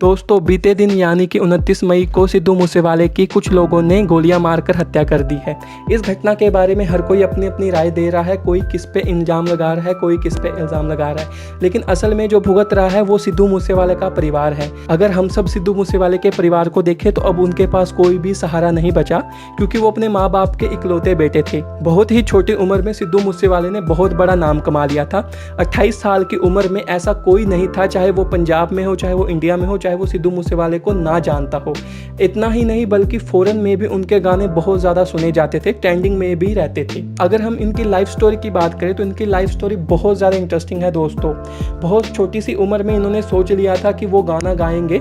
दोस्तों बीते दिन यानी कि 29 मई को सिद्धू मूसेवाले की कुछ लोगों ने गोलियां मारकर हत्या कर दी है। इस घटना के बारे में हर कोई अपनी अपनी राय दे रहा है, कोई किस पे इल्ज़ाम लगा रहा है, कोई किस पे इल्ज़ाम लगा रहा है, लेकिन असल में जो भुगत रहा है वो सिद्धू मूसेवाले का परिवार है। अगर हम सब सिद्धू मूसेवाले के परिवार को देखें तो अब उनके पास कोई भी सहारा नहीं बचा, क्योंकि वो अपने माँ बाप के इकलौते बेटे थे। बहुत ही छोटी उम्र में सिद्धू मूसेवाले ने बहुत बड़ा नाम कमा लिया था। 28 साल की उम्र में ऐसा कोई नहीं था, चाहे वो पंजाब में हो, चाहे वो इंडिया में हो, चाहे वो सिद्धू मूसेवाले को ना जानता हो। इतना ही नहीं बल्कि फॉरेन में भी उनके गाने बहुत ज़्यादा सुने जाते थे, ट्रेंडिंग में भी रहते थे। अगर हम इनकी लाइफ स्टोरी की बात करें तो इनकी लाइफ स्टोरी बहुत ज़्यादा इंटरेस्टिंग है दोस्तों। बहुत छोटी सी उम्र में इन्होंने सोच लिया था कि वो गाना गाएंगे,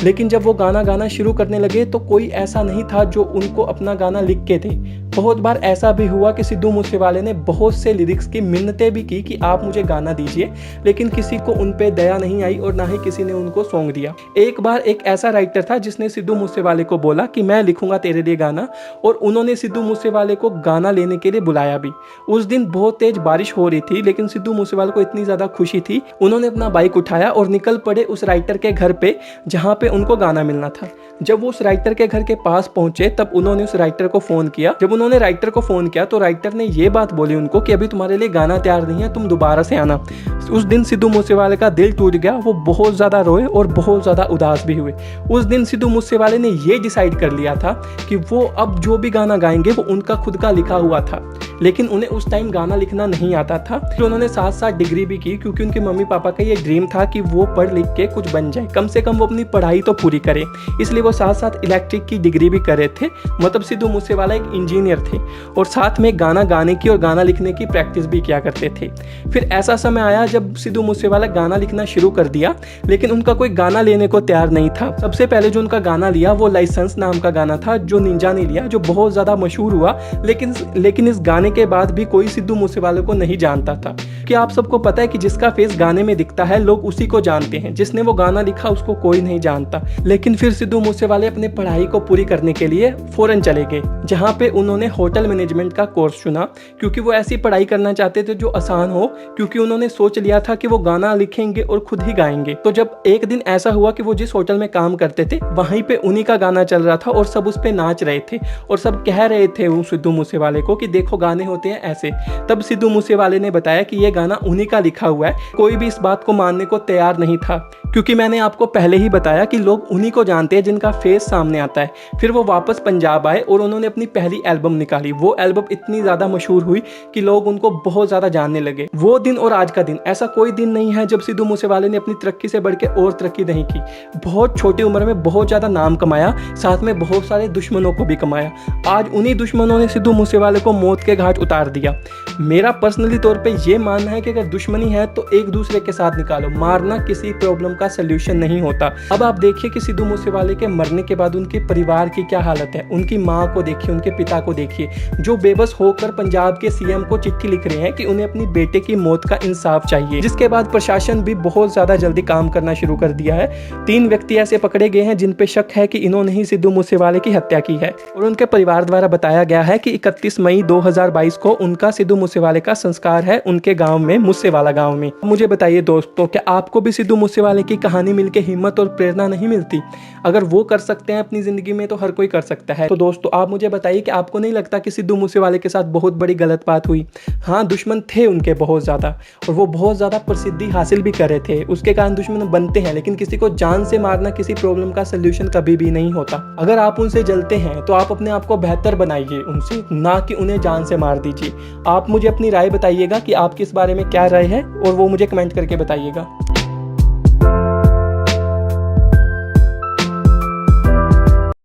लेकिन जब वो गाना गाना शुरू करने लगे तो कोई ऐसा नहीं था जो उनको अपना गाना लिख के थे। बहुत बार ऐसा भी हुआ कि सिद्धू मूसेवाले ने बहुत से लिरिक्स की मिन्नतें भी की कि आप मुझे गाना दीजिए, लेकिन किसी को उन पे दया नहीं आई और ना ही किसी ने उनको सॉन्ग दिया। एक बार एक ऐसा राइटर था जिसने सिद्धू मूसेवाले को बोला कि मैं लिखूंगा तेरे लिए गाना, और उन्होंने सिद्धू मूसेवाले को गाना लेने के लिए बुलाया भी। उस दिन बहुत तेज बारिश हो रही थी, लेकिन सिद्धू मूसेवाले को इतनी ज़्यादा खुशी थी, उन्होंने अपना बाइक उठाया और निकल पड़े उस राइटर के घर पे जहाँ पे उनको गाना मिलना था। जब वो उस राइटर के घर के पास पहुंचे तब उन्होंने उस राइटर को फ़ोन किया। जब उन्होंने राइटर को फ़ोन किया तो राइटर ने ये बात बोली उनको कि अभी तुम्हारे लिए गाना तैयार नहीं है, तुम दोबारा से आना। उस दिन सिद्धू मूसेवाले का दिल टूट गया, वो बहुत ज़्यादा रोए और बहुत ज़्यादा उदास भी हुए। उस दिन सिद्धू मूसेवाले ने ये डिसाइड कर लिया था कि वो अब जो भी गाना गाएंगे वो उनका खुद का लिखा हुआ था, लेकिन उन्हें उस टाइम गाना लिखना नहीं आता था। फिर उन्होंने साथ साथ डिग्री भी की, क्योंकि उनके मम्मी पापा का ये ड्रीम था कि वो पढ़ लिख के कुछ बन जाए, कम से कम वो अपनी पढ़ाई तो पूरी करे। इसलिए वो साथ साथ इलेक्ट्रिक की डिग्री भी कर रहे थे। मतलब सिद्धू मूसेवाला एक इंजीनियर थे और साथ में गाना गाने की और गाना लिखने की प्रैक्टिस भी किया करते थे। फिर ऐसा समय आया जब सिद्धू मूसेवाला गाना लिखना शुरू कर दिया, लेकिन उनका कोई गाना लेने को तैयार नहीं था। सबसे पहले जो उनका गाना लिया वो लाइसेंस नाम का गाना था, जो निंजा ने लिया, जो बहुत ज़्यादा मशहूर हुआ। लेकिन इस गाने के बाद भी कोई सिद्धू मूसेवाले को नहीं जानता था, कि आप सबको पता है कि जिसका फेस गाने में दिखता है लोग उसी को जानते हैं, जिसने वो गाना लिखा उसको कोई नहीं जानता। लेकिन फिर सिद्धू मूसेवाले अपने पढ़ाई को पूरी करने के लिए फॉरेन चले गए, जहाँ पे उन्होंने होटल मैनेजमेंट का कोर्स चुना, क्योंकि वो ऐसी पढ़ाई करना चाहते थे जो आसान हो, क्योंकि उन्होंने सोच लिया था कि वो गाना लिखेंगे और खुद ही गाएंगे। तो जब एक दिन ऐसा हुआ कि वो जिस होटल में काम करते थे वहीं पे उन्हीं का गाना चल रहा था और सब उस पे नाच रहे थे और सब कह रहे थे वो सिद्धू मूसेवाले को कि देखो गाने होते हैं ऐसे। तब सिद्धू मूसेवाले ने बताया कि ये गाना उन्हीं का लिखा हुआ है। कोई भी इस बात को मानने को तैयार नहीं था, क्योंकि मैंने आपको पहले ही बताया कि लोग उन्हीं को जानते हैं जिनका फेस सामने आता है। फिर वो वापस पंजाब आए और उन्होंने अपनी पहली एल्बम निकाली। वो एल्बम इतनी ज़्यादा मशहूर हुई कि लोग उनको बहुत ज़्यादा जानने लगे। वो दिन और आज का दिन, ऐसा कोई दिन नहीं है जब सिद्धू मूसेवाले ने अपनी तरक्की से बढ़ के और तरक्की नहीं की। बहुत छोटी उम्र में बहुत ज़्यादा नाम कमाया, साथ में बहुत सारे दुश्मनों को भी कमाया। आज उन्हीं दुश्मनों ने सिद्धू मूसेवाले को मौत के घाट उतार दिया। मेरा पर्सनली तौर पे ये मानना है कि अगर दुश्मनी है तो एक दूसरे के साथ निकालो, मारना किसी प्रॉब्लम का सल्यूशन नहीं होता। अब आप देखिए कि सिद्धू मूसेवाले के मरने के बाद उनके परिवार की क्या हालत है। उनकी माँ को देखिए, उनके पिता को देखिए, जो बेबस होकर पंजाब के सीएम को चिट्ठी लिख रहे हैं कि उन्हें अपनी बेटे की मौत का इंसाफ चाहिए। जिसके बाद प्रशासन भी बहुत ज्यादा जल्दी काम करना शुरू कर दिया है। 3 व्यक्ति ऐसे पकड़े गए हैं जिन पे शक है कि इन्होंने ही सिद्धू मूसेवाले की हत्या की है, और उनके परिवार द्वारा बताया गया है कि 31 मई 2022 को उनका सिद्धू मूसेवाले का संस्कार है उनके गांव में, मूसेवाला गांव में। मुझे बताइए दोस्तों, क्या आपको भी सिद्धू मूसेवाले की कहानी मिलके हिम्मत और प्रेरणा नहीं मिलती? अगर वो कर सकते हैं अपनी जिंदगी में तो हर कोई कर सकता है। तो दोस्तों आप मुझे बताइए कि आपको नहीं लगता कि सिद्धू मूसेवाले के साथ बहुत बड़ी गलत बात हुई? हाँ, दुश्मन थे उनके बहुत ज़्यादा, और वो बहुत ज़्यादा प्रसिद्धि हासिल भी कर रहे थे, उसके कारण दुश्मन बनते हैं। लेकिन किसी को जान से मारना किसी प्रॉब्लम का सल्यूशन कभी भी नहीं होता। अगर आप उनसे जलते हैं तो आप अपने आप को बेहतर बनाइए उनसे, ना कि उन्हें जान से मार दीजिए। आप मुझे अपनी राय बताइएगा कि आपकी इस बारे में क्या राय है, और वो मुझे कमेंट करके बताइएगा।